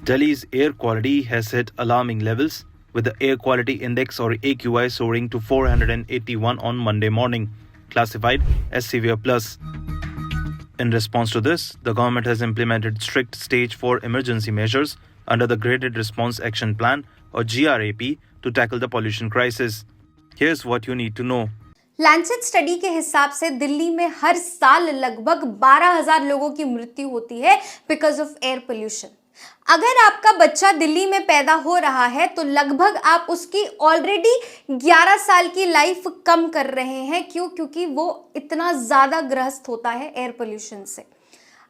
Delhi's air quality has hit alarming levels, with the Air Quality Index or AQI soaring to 481 on Monday morning, classified as severe plus. In response to this, the government has implemented strict Stage 4 emergency measures under the Graded Response Action Plan or GRAP to tackle the pollution crisis. Here's what you need to know. Lancet study के हिसाब से दिल्ली में हर साल लगभग 12,000 लोगों की मृत्यु होती है बिकॉज ऑफ एयर पोल्यूशन। अगर आपका बच्चा दिल्ली में पैदा हो रहा है तो लगभग आप उसकी ऑलरेडी 11 साल की लाइफ कम कर रहे हैं। क्यों? क्योंकि वो इतना ज़्यादा ग्रस्त होता है एयर पोल्यूशन से।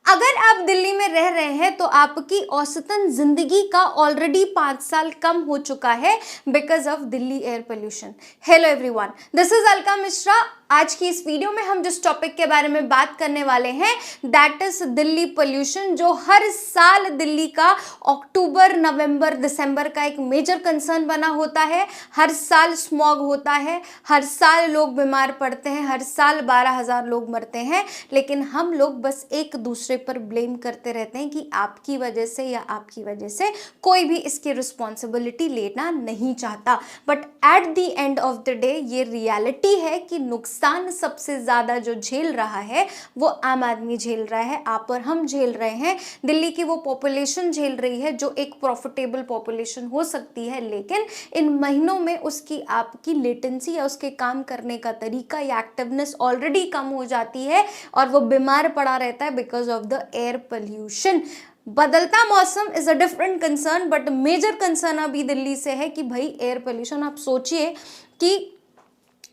अगर आप दिल्ली में रह रहे हैं तो आपकी औसतन जिंदगी का ऑलरेडी 5 साल कम हो चुका है because of Delhi air pollution. Hello everyone, this is Alka Mishra. आज की इस वीडियो में हम जिस टॉपिक के बारे में बात करने वाले हैं दैट इज दिल्ली पोल्यूशन, जो हर साल दिल्ली का अक्टूबर, नवंबर, दिसंबर का एक मेजर कंसर्न बना होता है। हर साल स्मॉग होता है, हर साल लोग बीमार पड़ते हैं, हर साल 12,000 लोग मरते हैं, लेकिन हम लोग बस एक दूसरे पर ब्लेम करते रहते हैं कि आपकी वजह से या आपकी वजह से। कोई भी इसकी रिस्पॉन्सिबिलिटी लेना नहीं चाहता। But at the end of the day ये रियलिटी है कि नुकसान सबसे ज्यादा जो झेल रहा है वो आम आदमी झेल रहा है, आप और हम झेल रहे हैं। दिल्ली की वो पॉपुलेशन झेल रही है जो एक प्रॉफिटेबल पॉपुलेशन हो सकती है, लेकिन इन महीनों में उसकी आपकी लेटेंसी या उसके काम करने का तरीका या एक्टिवनेस ऑलरेडी कम हो जाती है और वो बीमार पड़ा रहता है because of the air pollution. बदलता मौसम is a different concern, but major concern अभी दिल्ली से है कि भाई एयर पोल्यूशन। आप सोचिए कि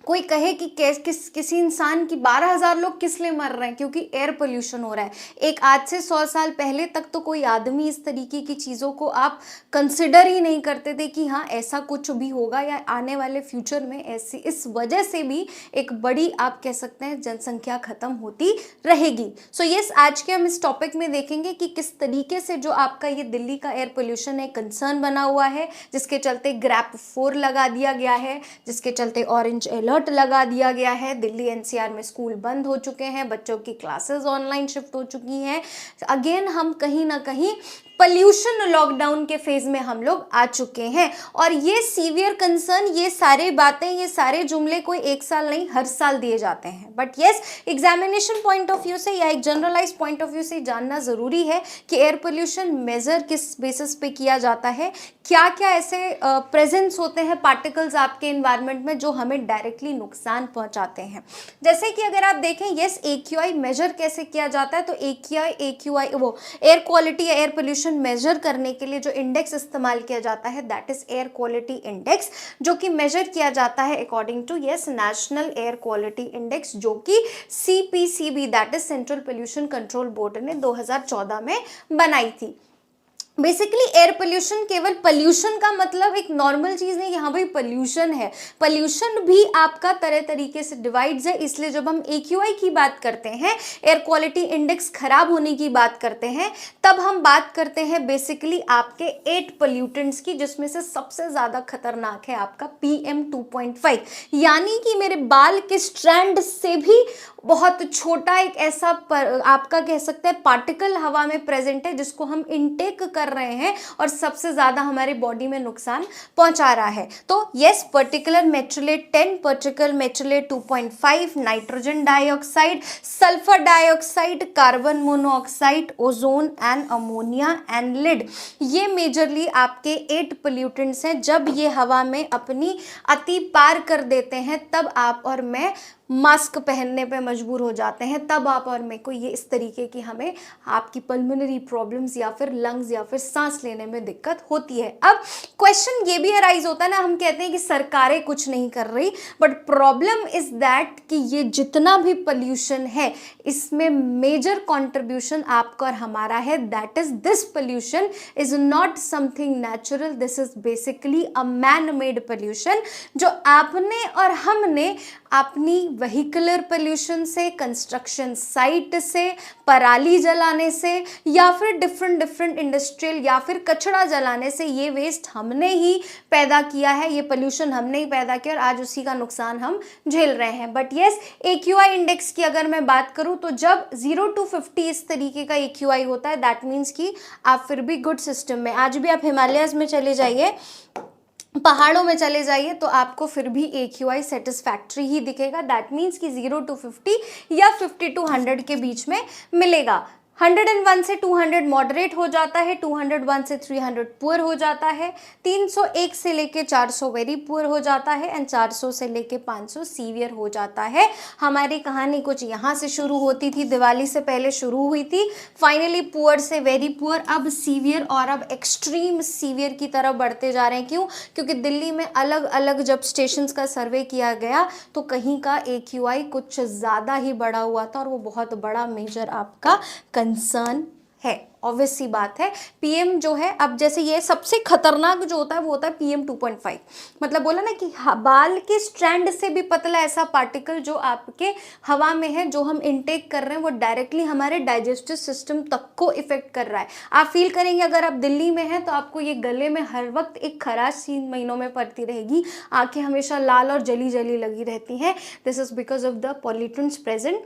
कोई कहे कि किसी इंसान की 12,000 लोग किस लिए मर रहे हैं, क्योंकि एयर पोल्यूशन हो रहा है। एक आज से 100 साल पहले तक तो कोई आदमी इस तरीके की चीज़ों को आप कंसिडर ही नहीं करते थे कि हाँ ऐसा कुछ भी होगा या आने वाले फ्यूचर में ऐसी, इस वजह से भी एक बड़ी आप कह सकते हैं जनसंख्या खत्म होती रहेगी। सो यस, आज के हम इस टॉपिक में देखेंगे कि किस तरीके से जो आपका ये दिल्ली का एयर पोल्यूशन है कंसर्न बना हुआ है, जिसके चलते ग्रैप 4 लगा दिया गया है, जिसके चलते ऑरेंज अलर्ट लगा दिया गया है। दिल्ली एनसीआर में स्कूल बंद हो चुके हैं, बच्चों की क्लासेस ऑनलाइन शिफ्ट हो चुकी हैं। अगेन हम कहीं ना कहीं पोल्यूशन लॉकडाउन के फेज में हम लोग आ चुके हैं। और ये सीवियर कंसर्न, ये सारे बातें, ये सारे जुमले कोई एक साल नहीं हर साल दिए जाते हैं। But yes, examination point of view से या एक जनरलाइज पॉइंट ऑफ व्यू से जानना जरूरी है कि एयर पोल्यूशन मेजर किस बेसिस पे किया जाता है, क्या क्या ऐसे प्रेजेंस होते हैं पार्टिकल्स आपके इन्वायरमेंट में जो हमें डायरेक्टली नुकसान पहुंचाते हैं। जैसे कि अगर आप देखें यस, AQI मेजर कैसे किया जाता है, तो AQI वो एयर क्वालिटी या एयर पोल्यूशन मेजर करने के लिए जो इंडेक्स इस्तेमाल किया जाता है that is air quality index, जो कि मेजर किया जाता है according to yes national air quality index, जो कि CPCB that is central pollution control board ने 2014 में बनाई थी। बेसिकली एयर पोल्यूशन केवल पोल्यूशन का मतलब एक नॉर्मल चीज़ नहीं कि हाँ भाई पोल्यूशन है। पोल्यूशन भी आपका तरह तरीके से डिवाइड्स है, इसलिए जब हम AQI की बात करते हैं, एयर क्वालिटी इंडेक्स खराब होने की बात करते हैं, तब हम बात करते हैं बेसिकली आपके 8 पोल्यूटेंट्स की, जिसमें से सबसे ज़्यादा खतरनाक है आपका PM 2.5, यानी कि मेरे बाल के स्ट्रैंड से भी बहुत छोटा एक ऐसा आपका कह सकते हैं पार्टिकल हवा में प्रेजेंट है जिसको हम इनटेक कर रहे हैं और सबसे ज्यादा हमारे बॉडी में नुकसान पहुंचा रहा है। तो यस, पर्टिकुलर मेट्रोलेट 10, पर्टिकुलर मेट्रोलेट 2.5, nitrogen dioxide, sulphur dioxide, carbon monoxide, ozone and ammonia and lead, ये मेजरली आपके 8 पोल्यूटेंट्स हैं। जब ये हवा में अपनी अति पार कर देते हैं तब आप और मैं मास्क पहनने पे मजबूर हो जाते हैं, तब आप और मेरे को ये इस तरीके की हमें आपकी पल्मोनरी प्रॉब्लम्स या फिर लंग्स या फिर सांस लेने में दिक्कत होती है। अब क्वेश्चन ये भी अराइज होता है ना, हम कहते हैं कि सरकारें कुछ नहीं कर रही, बट प्रॉब्लम इज दैट कि ये जितना भी पोल्यूशन है इसमें मेजर कॉन्ट्रीब्यूशन आपका और हमारा है। That is this pollution is not something natural, this is basically a man made pollution, जो आपने और हमने अपनी व्हीकलर पोल्यूशन से, कंस्ट्रक्शन साइट से, पराली जलाने से, या फिर डिफरेंट इंडस्ट्रियल या फिर कचरा जलाने से ये वेस्ट हमने ही पैदा किया है, ये पोल्यूशन हमने ही पैदा किया और आज उसी का नुकसान हम झेल रहे हैं। बट येस, AQI इंडेक्स की अगर मैं बात करूं तो जब 0 to 50 इस तरीके का AQI होता है, दैट मीन्स कि आप फिर भी गुड सिस्टम में। आज भी आप हिमालयस में चले जाइए, पहाड़ों में चले जाइए, तो आपको फिर भी AQI सेटिस्फैक्ट्री ही दिखेगा। दैट मीन्स कि 0 to 50 या 50 to 100 के बीच में मिलेगा। 101 से 200 मॉडरेट हो जाता है, 201 से 300 पुअर हो जाता है, 301 से लेके 400 वेरी पुअर हो जाता है एंड 400 से लेके 500 सीवियर हो जाता है। हमारी कहानी कुछ यहाँ से शुरू होती थी, दिवाली से पहले शुरू हुई थी, फाइनली पुअर से वेरी पुअर, अब सीवियर और अब एक्सट्रीम सीवियर की तरफ बढ़ते जा रहे हैं। क्यों? क्योंकि दिल्ली में अलग अलग जब स्टेशंस का सर्वे किया गया तो कहीं का AQI कुछ ज़्यादा ही बढ़ा हुआ था और वो बहुत बड़ा मेजर आपका कंसर्न है। ऑब्वियस सी बात है, PM जो है, अब जैसे ये सबसे खतरनाक जो होता है वो होता है PM 2.5, मतलब बोला ना कि बाल के स्ट्रैंड से भी पतला ऐसा पार्टिकल जो आपके हवा में है, जो हम इनटेक कर रहे हैं, वो डायरेक्टली हमारे डाइजेस्टिव सिस्टम तक को इफेक्ट कर रहा है। आप फील करेंगे अगर आप दिल्ली में हैं तो आपको ये गले में हर वक्त एक खराश 3 महीनों में पड़ती रहेगी, आंखें हमेशा लाल और जली जली लगी रहती हैं। This is because of the pollutants present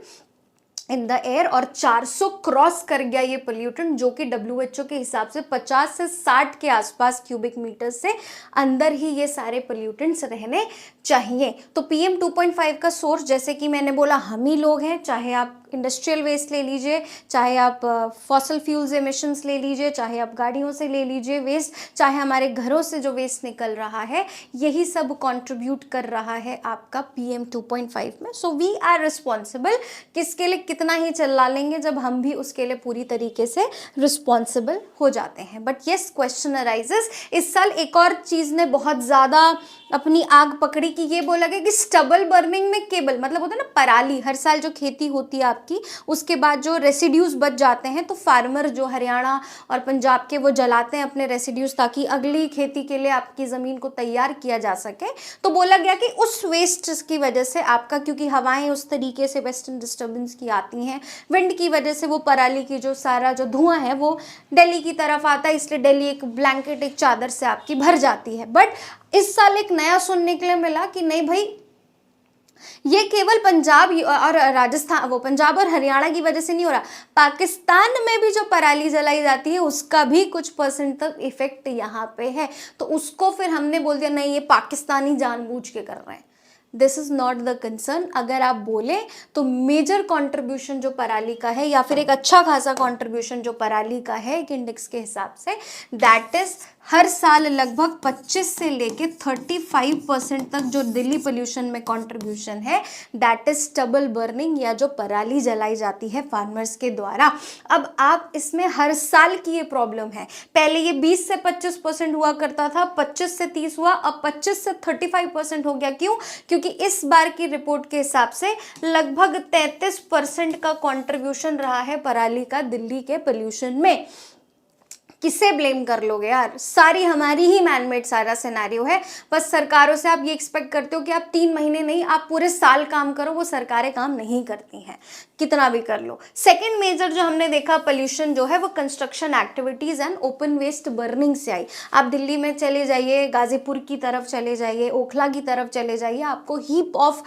in the air. और 400 क्रॉस कर गया ये पोल्यूटेंट, जो कि WHO के हिसाब से 50 से 60 के आसपास क्यूबिक मीटर से अंदर ही ये सारे पोल्यूटेंट्स रहने चाहिए। तो PM 2.5 का सोर्स, जैसे कि मैंने बोला, हम ही लोग हैं। चाहे आप इंडस्ट्रियल वेस्ट ले लीजिए, चाहे आप फॉसल फ्यूल्स एमिशंस ले लीजिए, चाहे आप गाड़ियों से ले लीजिए वेस्ट, चाहे हमारे घरों से जो वेस्ट निकल रहा है, यही सब कंट्रीब्यूट कर रहा है आपका PM 2.5 में। So we are responsible. किसके लिए कितना ही चिल्ला लेंगे जब हम भी उसके लिए पूरी तरीके से रिस्पॉन्सिबल हो जाते हैं। बट येस, क्वेश्चन अराइजेस, इस साल एक और चीज़ ने बहुत ज़्यादा अपनी आग पकड़ी कि ये बोला गया कि स्टबल बर्निंग में केबल, मतलब होता है ना पराली, हर साल जो खेती होती है आपकी, उसके बाद जो रेसिड्यूज बच जाते हैं तो फार्मर जो हरियाणा और पंजाब के वो जलाते हैं अपने रेसिड्यूज ताकि अगली खेती के लिए आपकी ज़मीन को तैयार किया जा सके। तो बोला गया कि उस वेस्ट की वजह से आपका, क्योंकि हवाएं उस तरीके से वेस्टर्न डिस्टर्बेंस की आती हैं, विंड की वजह से वो पराली की जो सारा जो धुआं है वो दिल्ली की तरफ आता है, इसलिए दिल्ली एक ब्लैंकेट, एक चादर से आपकी भर जाती है। बट इस साल एक नया सुनने के लिए मिला कि नहीं भाई, ये केवल पंजाब और राजस्थान, वो पंजाब और हरियाणा की वजह से नहीं हो रहा, पाकिस्तान में भी जो पराली जलाई जाती है उसका भी कुछ % तक इफेक्ट यहाँ पे है। तो उसको फिर हमने बोल दिया नहीं, ये पाकिस्तानी जानबूझ के कर रहे हैं। This is not the concern. अगर आप बोले तो मेजर कंट्रीब्यूशन जो पराली का है, या फिर एक अच्छा खासा कंट्रीब्यूशन जो पराली का है एक इंडेक्स के हिसाब से, दैट इज हर साल लगभग 25 से लेके 35% तक जो दिल्ली पोल्यूशन में कंट्रीब्यूशन है, दैट इज स्टबल बर्निंग, या जो पराली जलाई जाती है फार्मर्स के द्वारा। अब आप इसमें हर साल की ये प्रॉब्लम है। पहले ये 20 से 25% हुआ करता था, 25 से 30 हुआ, अब 25 से 35% हो गया। क्यों? क्योंकि इस बार की रिपोर्ट के हिसाब से लगभग 33% का कंट्रीब्यूशन रहा है पराली का दिल्ली के पोल्यूशन में। किसे ब्लेम कर लोगे यार, सारी हमारी ही मैनमेड सारा सिनेरियो है। बस सरकारों से आप ये एक्सपेक्ट करते हो कि आप 3 महीने नहीं, आप पूरे साल काम करो, वो सरकारें काम नहीं करती हैं, कितना भी कर लो। सेकंड मेजर जो हमने देखा पोल्यूशन जो है वो construction activities and open waste burning से आई। आप दिल्ली में चले जाइए, गाजीपुर की तरफ चले जाइए, ओखला की तरफ चले जाइए, आपको हीप ऑफ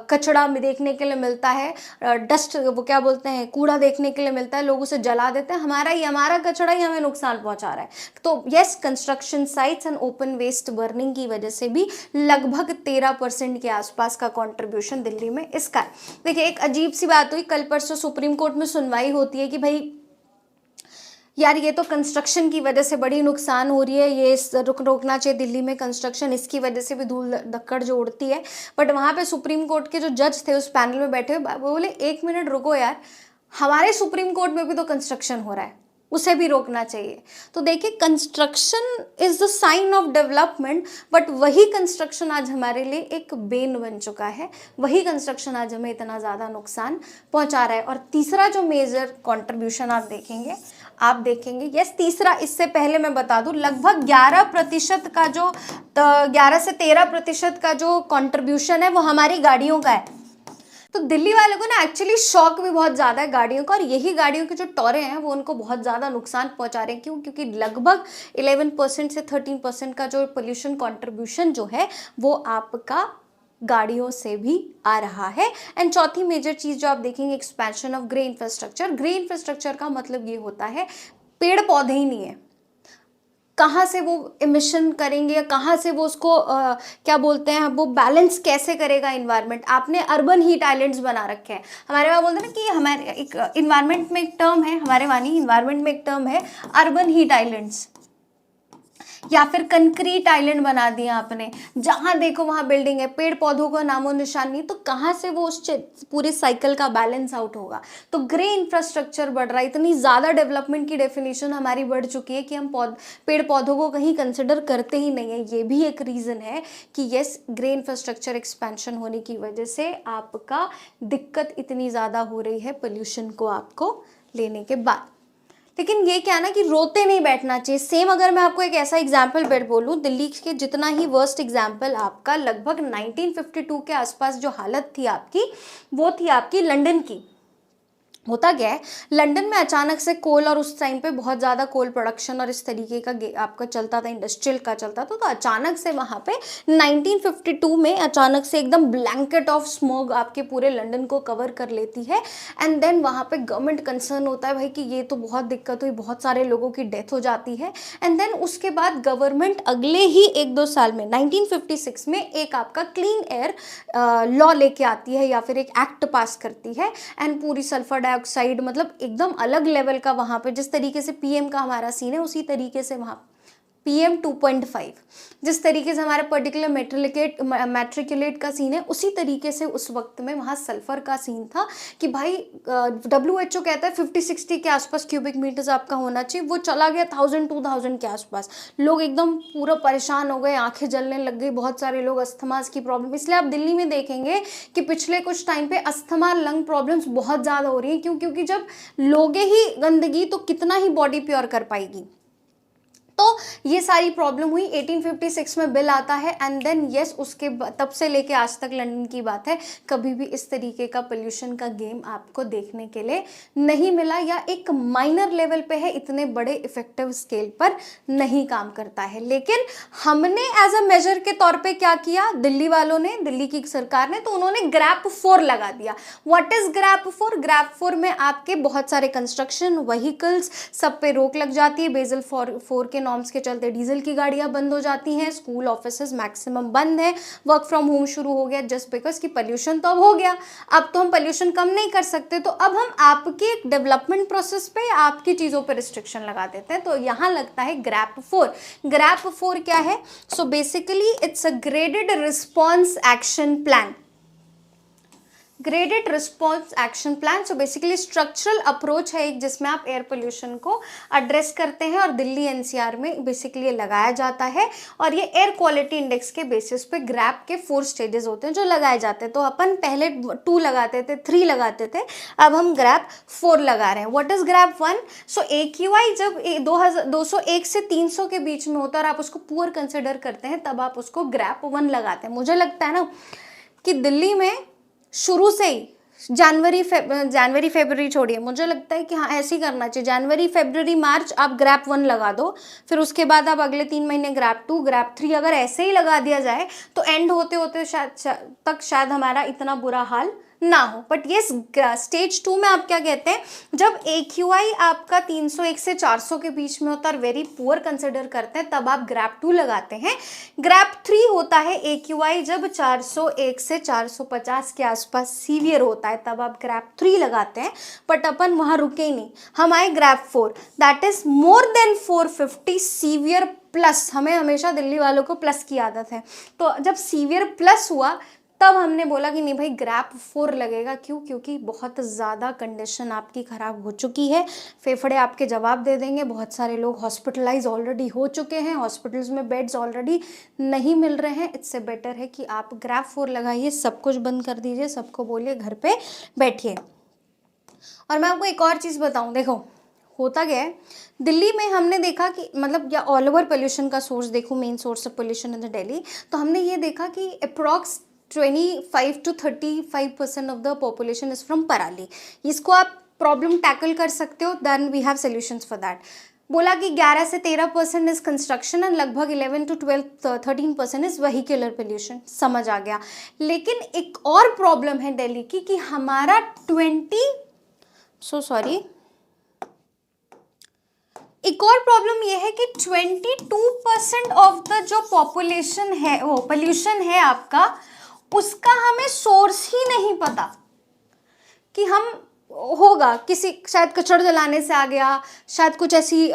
कचड़ा देखने के लिए मिलता है, डस्ट, वो क्या बोलते हैं, कूड़ा देखने के लिए मिलता है, लोग उसे जला देते हैं। हमारा कचड़ा ही हमें नुकसान पहुंचा रहा है। तो yes, construction sites and open waste burning की वजह से भी लगभग 13% के आसपास का कंट्रीब्यूशन दिल्ली में इसका है। देखिए, एक अजीब सी बात हुई, कल परसों सुप्रीम कोर्ट में सुनवाई होती है कि भाई यार ये तो कंस्ट्रक्शन की वजह से बड़ी नुकसान हो रही है, ये रोकना चाहिए दिल्ली में कंस्ट्रक्शन, इसकी वजह से भी धूल धक्कड़ जो उड़ती है। बट वहाँ पे सुप्रीम कोर्ट के जो जज थे उस पैनल में बैठे हुए, वो बोले 1 मिनट रुको यार, हमारे सुप्रीम कोर्ट में भी तो कंस्ट्रक्शन हो रहा है, उसे भी रोकना चाहिए। तो देखिए, construction is the sign of development, but वही कंस्ट्रक्शन आज हमारे लिए एक बेन बन चुका है, वही कंस्ट्रक्शन आज हमें इतना ज़्यादा नुकसान पहुंचा रहा है। और तीसरा जो मेजर कंट्रीब्यूशन आप देखेंगे, आप देखेंगे, यस तीसरा, इससे पहले मैं बता दूं लगभग 11% का जो 11 से 13% का जो कंट्रीब्यूशन है वो हमारी गाड़ियों का है। तो दिल्ली वालों को ना एक्चुअली शौक भी बहुत ज़्यादा है गाड़ियों का, और यही गाड़ियों की जो टोरें हैं वो उनको बहुत ज़्यादा नुकसान पहुंचा रहे हैं। क्यों? क्योंकि लगभग 11% से 13% का जो पोल्यूशन कंट्रीब्यूशन जो है वो आपका गाड़ियों से भी आ रहा है। एंड चौथी मेजर चीज़ जो आप देखेंगे, expansion of grey infrastructure. Grey infrastructure का मतलब ये होता है पेड़ पौधे ही नहीं है, कहाँ से वो इमिशन करेंगे या कहाँ से वो उसको क्या बोलते हैं, वो बैलेंस कैसे करेगा इन्वायरमेंट। आपने अर्बन हीट आइलैंड्स बना रखे हैं, हमारे वहाँ बोलते हैं ना कि हमारे एक इन्वायरमेंट में एक टर्म है, हमारे वहाँ नहीं, इन्वायरमेंट में एक टर्म है अर्बन हीट आइलैंड्स, या फिर कंक्रीट आइलैंड बना दिया आपने, जहां देखो वहां बिल्डिंग है, पेड़ पौधों का नामो निशान नहीं, तो कहां से वो उस पूरे साइकिल का बैलेंस आउट होगा। तो ग्रे इंफ्रास्ट्रक्चर बढ़ रहा है, इतनी ज़्यादा डेवलपमेंट की डेफिनेशन हमारी बढ़ चुकी है कि हम पेड़ पौधों को कहीं कंसिडर करते ही नहीं है। ये भी एक रीज़न है कि यस, ग्रे इंफ्रास्ट्रक्चर एक्सपेंशन होने की वजह से आपका दिक्कत इतनी ज़्यादा हो रही है पोल्यूशन को आपको लेने के बाद। लेकिन ये क्या ना कि रोते नहीं बैठना चाहिए। सेम अगर मैं आपको एक ऐसा एग्जाम्पल बोलूँ, दिल्ली के जितना ही वर्स्ट एग्जाम्पल आपका, लगभग 1952 के आसपास जो हालत थी आपकी, वो थी आपकी लंदन की। होता क्या है, लंदन में अचानक से कोल, और उस टाइम पे बहुत ज़्यादा कोल प्रोडक्शन और इस तरीके का आपका चलता था, इंडस्ट्रियल का चलता था। तो अचानक से वहाँ पे 1952 में अचानक से एकदम ब्लैंकेट ऑफ स्मोग आपके पूरे लंदन को कवर कर लेती है। एंड देन वहाँ पे गवर्नमेंट कंसर्न होता है भाई कि ये तो बहुत दिक्कत हुई, बहुत सारे लोगों की डेथ हो जाती है। एंड देन उसके बाद गवर्नमेंट अगले ही 1-2 साल में 1956 में एक आपका क्लीन एयर लॉ लेके आती है, या फिर एक एक्ट पास करती है। एंड पूरी सल्फर ऑक्साइड, मतलब एकदम अलग लेवल का वहाँ पे, जिस तरीके से पीएम का हमारा सीन है उसी तरीके से वहाँ PM 2.5, जिस तरीके से हमारा पर्टिकुलर मैट्रिकुलेट का सीन है, उसी तरीके से उस वक्त में वहाँ सल्फर का सीन था कि भाई WHO कहता है 50-60 के आसपास क्यूबिक मीटर्स आपका होना चाहिए, वो चला गया 1000-2000 के आसपास। लोग एकदम पूरा परेशान हो गए, आंखें जलने लग गई, बहुत सारे लोग अस्थमास की प्रॉब्लम। इसलिए आप दिल्ली में देखेंगे कि पिछले कुछ टाइम पे अस्थमा, लंग प्रॉब्लम्स बहुत ज़्यादा हो रही हैं। क्यों? क्योंकि जब लोगे ही गंदगी तो कितना ही बॉडी प्योर कर पाएगी। तो ये सारी प्रॉब्लम हुई, 1856 में बिल आता है। एंड देन यस, उसके तब से लेके आज तक लंदन की बात है, कभी भी इस तरीके का पोल्यूशन का गेम आपको देखने के लिए नहीं मिला, या एक माइनर लेवल पे है, इतने बड़े इफेक्टिव स्केल पर नहीं काम करता है। लेकिन हमने एज अ मेजर के तौर पे क्या किया, दिल्ली वालों ने, दिल्ली की सरकार ने, तो उन्होंने ग्रैप 4 लगा दिया। What is grab 4? ग्रैप 4 में आपके बहुत सारे कंस्ट्रक्शन व्हीकल्स सब पे रोक लग जाती है। बेसल 4 के नॉर्म्स के चलते डीजल की गाड़ियां बंद हो जाती हैं, स्कूल ऑफिसेज मैक्सिमम बंद है, वर्क फ्रॉम होम शुरू हो गया, जस्ट बिकॉज कि पोल्यूशन तो अब हो गया। अब तो हम पोल्यूशन कम नहीं कर सकते, तो अब हम आपके डेवलपमेंट प्रोसेस पे, आपकी चीज़ों पे रिस्ट्रिक्शन लगा देते हैं। तो यहाँ लगता है ग्रैप 4। ग्रैप 4 क्या है? So basically it's a graded response action plan. Graded response action plan, so basically structural approach है एक, जिसमें आप एयर पोल्यूशन को एड्रेस करते हैं, और दिल्ली NCR में बेसिकली लगाया जाता है। और ये एयर क्वालिटी इंडेक्स के बेसिस पे ग्रैप के 4 स्टेजेस होते हैं जो लगाए जाते हैं। तो अपन पहले 2 लगाते थे, 3 लगाते थे, अब हम ग्रैप 4 लगा रहे हैं। What is grab 1? So AQI जब 201 से 300 के बीच में होता है और आप उसको पुअर कंसिडर करते हैं, तब आप उसको ग्रैप 1 लगाते हैं। मुझे लगता है ना कि दिल्ली में शुरू से ही जनवरी फरवरी छोड़िए, मुझे लगता है कि हाँ ऐसे ही करना चाहिए। जनवरी फरवरी मार्च आप ग्रैप 1 लगा दो, फिर उसके बाद आप अगले 3 महीने ग्रैप 2 ग्रैप 3, अगर ऐसे ही लगा दिया जाए तो एंड होते होते शायद हमारा इतना बुरा हाल ना हो। बट ये स्टेज 2 में आप क्या कहते हैं, जब AQI आपका 301 से 400 के बीच में होता है और वेरी पुअर कंसिडर करते हैं, तब आप ग्रैप 2 लगाते हैं। ग्रैप 3 होता है AQI जब 401 से 450 के आसपास सीवियर होता है, तब आप ग्रैप 3 लगाते हैं। बट अपन वहाँ रुके ही नहीं, हम आए grab 4, that is more than 450 severe plus. हमें हमेशा दिल्ली वालों को प्लस की आदत है, तो जब सीवियर प्लस हुआ तब हमने बोला कि नहीं भाई ग्रैप 4 लगेगा। क्यों? क्योंकि बहुत ज़्यादा कंडीशन आपकी ख़राब हो चुकी है, फेफड़े आपके जवाब दे देंगे। बहुत सारे लोग हॉस्पिटलाइज ऑलरेडी हो चुके हैं, हॉस्पिटल्स में बेड्स ऑलरेडी नहीं मिल रहे हैं। इससे बेटर है कि आप ग्रैप 4 लगाइए, सब कुछ बंद कर दीजिए, सबको बोलिए घर पे बैठिए। और मैं आपको एक और चीज़ बताऊँ, देखो होता गया है, दिल्ली में हमने देखा कि मतलब या ऑल ओवर पोल्यूशन का सोर्स देखो, main source of pollution in the Delhi, तो हमने ये देखा कि approx 25 to 35% of the population is from parali. इसको आप प्रॉब्लम टैकल कर सकते हो, then we have solutions for that. बोला कि 11 से 13% इज कंस्ट्रक्शन एंड लगभग 11 to 13% इज व्हीकुलर पोल्यूशन, समझ आ गया। लेकिन एक और प्रॉब्लम है दिल्ली की कि हमारा 22 एक और प्रॉब्लम ये है कि 22% ऑफ द जो पॉपुलेशन है, वो पोल्यूशन है आपका, उसका हमें सोर्स ही नहीं पता कि हम होगा किसी, शायद कचरा जलाने से आ गया, शायद कुछ ऐसी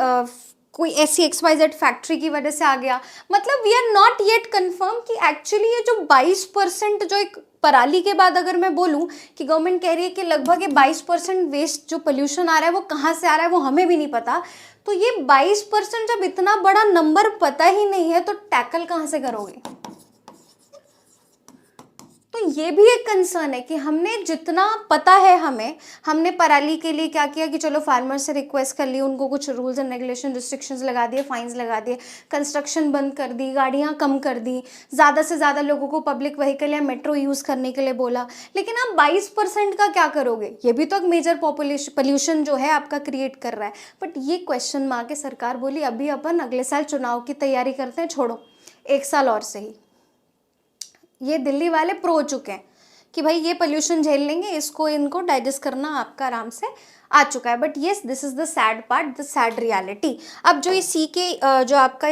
कोई ऐसी XYZ फैक्ट्री की वजह से आ गया। मतलब we are not yet confirm कि एक्चुअली ये जो 22% जो एक पराली के बाद अगर मैं बोलूं कि गवर्नमेंट कह रही है कि लगभग ये 22% वेस्ट जो पोल्यूशन आ रहा है वो कहाँ से आ रहा है वो हमें भी नहीं पता। तो ये 22% जब इतना बड़ा नंबर पता ही नहीं है तो टैकल कहाँ से करोगे? तो ये भी एक कंसर्न है कि हमने जितना पता है हमने पराली के लिए क्या किया कि चलो फार्मर से रिक्वेस्ट कर ली, उनको कुछ रूल्स एंड रेगुलेशन रिस्ट्रिक्शंस लगा दिए, फाइन्स लगा दिए, कंस्ट्रक्शन बंद कर दी, गाड़ियाँ कम कर दी, ज़्यादा से ज़्यादा लोगों को पब्लिक व्हीकल या मेट्रो यूज़ करने के लिए बोला। लेकिन आप 22% का क्या करोगे? ये भी तो एक मेजर पोल्यूशन जो है आपका क्रिएट कर रहा है। बट ये क्वेश्चन मार्क के सरकार बोली अभी अपन अगले साल चुनाव की तैयारी करते हैं, छोड़ो 1 साल और सही। ये दिल्ली वाले प्रो हो चुके हैं कि भाई ये पोल्यूशन झेल लेंगे, इसको इनको डाइजेस्ट करना आपका आराम से आ चुका है। But yes, this is the sad part, the sad reality. अब जो ये जो आपका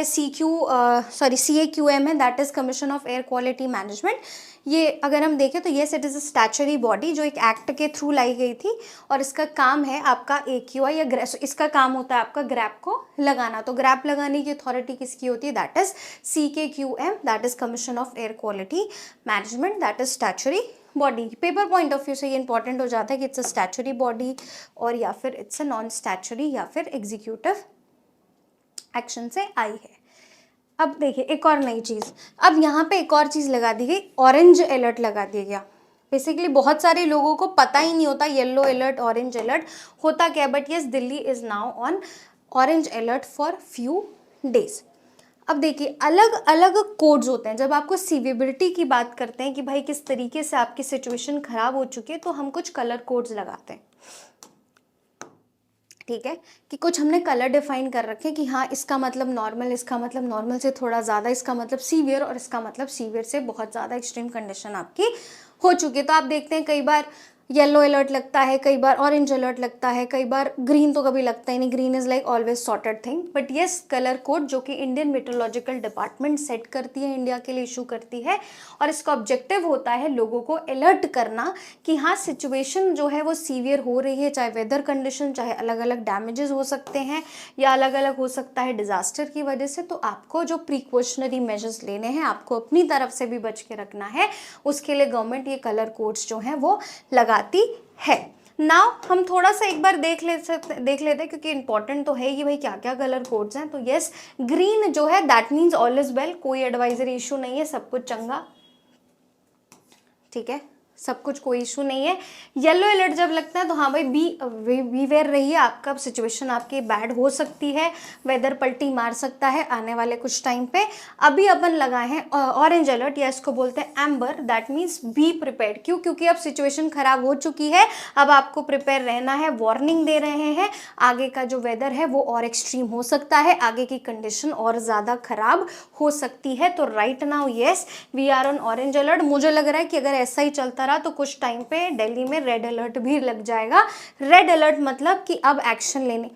CAQM है, that is commission of air quality management, ये अगर हम देखें तो yes it is a statutory body जो एक एक्ट के थ्रू लाई गई थी और इसका काम है आपका AQI या इसका काम होता है आपका ग्रैप को लगाना। तो ग्रैप लगाने की अथॉरिटी किसकी होती है? That is CAQM, that is commission of air quality management, that is statutory body. Paper point of view से ये इंपॉर्टेंट हो जाता है कि इट्स अ स्टैचुटरी बॉडी और या फिर इट्स अ नॉन स्टैचुटरी या फिर एग्जीक्यूटिव एक्शन से आई है। अब देखिए एक और नई चीज़, अब यहाँ पे एक और चीज़ लगा दी गई, ऑरेंज अलर्ट लगा दिया गया। बेसिकली बहुत सारे लोगों को पता ही नहीं होता येलो अलर्ट ऑरेंज अलर्ट होता क्या है। But yes, Delhi is now on orange alert for few days. अब देखिए अलग अलग कोड्स होते हैं। जब आपको सीवियरिटी की बात करते हैं कि भाई किस तरीके से आपकी सिचुएशन खराब हो चुकी है, तो हम कुछ कलर कोड्स लगाते हैं, ठीक है, कि कुछ हमने कलर डिफाइन कर रखे कि हाँ इसका मतलब नॉर्मल, इसका मतलब नॉर्मल से थोड़ा ज़्यादा, इसका मतलब सीवियर और इसका मतलब सीवियर से बहुत ज़्यादा एक्सट्रीम कंडीशन आपकी हो चुकी है। तो आप देखते हैं कई बार येलो अलर्ट लगता है, कई बार ऑरेंज अलर्ट लगता है, कई बार ग्रीन तो कभी लगता ही नहीं, green is like always sorted thing. But yes, colour code जो कि इंडियन मेट्रोलॉजिकल डिपार्टमेंट सेट करती है, इंडिया के लिए इशू करती है, और इसका ऑब्जेक्टिव होता है लोगों को अलर्ट करना कि हाँ सिचुएशन जो है वो सीवियर हो रही है, चाहे वेदर कंडीशन, चाहे अलग अलग डैमेजेस हो सकते हैं या अलग अलग हो सकता है डिजास्टर की वजह से। तो आपको जो प्रिकॉशनरी मेजर्स लेने हैं, आपको अपनी तरफ से भी बच के रखना है, उसके लिए गवर्नमेंट ये कलर कोड्स जो हैं वो लगाती है। नाउ हम थोड़ा सा एक बार देख लेते हैं क्योंकि इंपॉर्टेंट तो है कि भाई क्या क्या कलर कोड्स हैं। तो यस, ग्रीन जो है that means all is well, कोई एडवाइजरी इशू नहीं है, सब कुछ चंगा, ठीक है, सब कुछ कोई इशू नहीं है। येलो अलर्ट जब लगता है तो हाँ भाई बी वेयर रहिए, आपका सिचुएशन आपकी बैड हो सकती है, वेदर पलटी मार सकता है आने वाले कुछ टाइम पे। अभी अपन लगाए हैं ऑरेंज अलर्ट, या इसको बोलते हैं amber, that means be prepared. क्यों? क्योंकि अब सिचुएशन खराब हो चुकी है, अब आपको प्रिपेयर रहना है। वार्निंग दे रहे हैं, आगे का जो वेदर है वो और एक्सट्रीम हो सकता है, आगे की कंडीशन और ज़्यादा खराब हो सकती है। तो right now yes we are on orange alert. मुझे लग रहा है कि अगर ऐसा ही चलता तो कुछ टाइम पे दिल्ली में रेड अलर्ट भी लग जाएगा। रेड अलर्ट मतलब कि अब एक्शन लेने,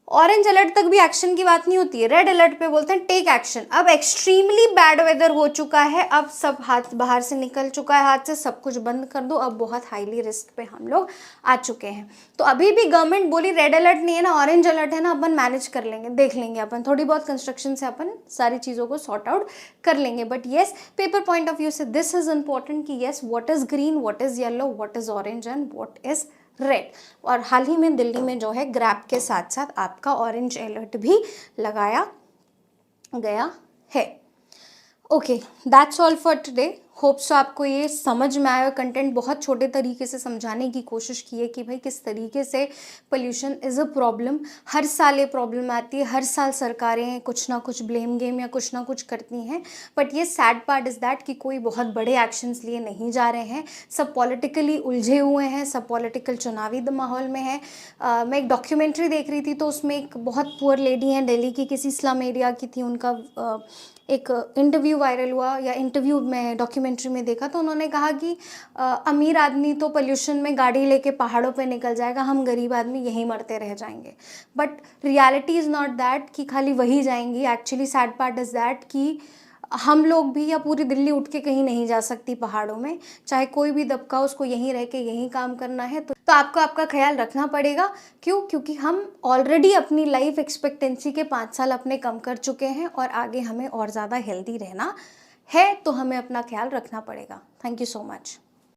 ऑरेंज अलर्ट तक भी एक्शन की बात नहीं होती है, रेड अलर्ट पे बोलते हैं टेक एक्शन। अब एक्सट्रीमली बैड वेदर हो चुका है, अब सब हाथ बाहर से निकल चुका है, हाथ से सब कुछ बंद कर दो, अब बहुत हाईली रिस्क पे हम लोग आ चुके हैं। तो अभी भी गवर्नमेंट बोली रेड अलर्ट नहीं है ना, ऑरेंज अलर्ट है ना, अपन मैनेज कर लेंगे, देख लेंगे अपन, थोड़ी बहुत कंस्ट्रक्शन से अपन सारी चीज़ों को सॉर्ट आउट कर लेंगे। But yes, paper point of view से दिस इज इंपॉर्टेंट कि yes what is green, what is yellow, what is orange and what is red. और हाल ही में दिल्ली में जो है ग्रैप के साथ साथ आपका ऑरेंज अलर्ट भी लगाया गया है। Okay, that's all for today. Hope so आपको ये समझ में आया। कंटेंट बहुत छोटे तरीके से समझाने की कोशिश की है कि भाई किस तरीके से पोल्यूशन इज़ अ प्रॉब्लम। हर साल ये प्रॉब्लम आती है, हर साल सरकारें कुछ ना कुछ ब्लेम गेम या कुछ ना कुछ करती हैं। बट ये सैड पार्ट इज़ दैट कि कोई बहुत बड़े एक्शंस लिए नहीं जा रहे हैं। सब पॉलिटिकली उलझे हुए हैं, सब पॉलिटिकल चुनावी माहौल में है। मैं एक डॉक्यूमेंट्री देख रही थी तो उसमें एक बहुत पुअर लेडी हैं, दिल्ली की किसी स्लम एरिया की थी। उनका एक इंटरव्यू वायरल हुआ, या इंटरव्यू में डॉक्यूमेंट्री में देखा तो उन्होंने कहा कि अमीर आदमी तो पोल्यूशन में गाड़ी लेके पहाड़ों पे निकल जाएगा, हम गरीब आदमी यहीं मरते रह जाएंगे। But reality is not that कि खाली वही जाएंगी। Actually sad part is that कि हम लोग भी या पूरी दिल्ली उठ के कहीं नहीं जा सकती पहाड़ों में। चाहे कोई भी दबका, उसको यहीं रह के यहीं काम करना है। तो आपको आपका ख्याल रखना पड़ेगा। क्यों? क्योंकि हम ऑलरेडी अपनी लाइफ एक्सपेक्टेंसी के 5 साल अपने कम कर चुके हैं और आगे हमें और ज़्यादा हेल्दी रहना है, तो हमें अपना ख्याल रखना पड़ेगा। Thank you so much.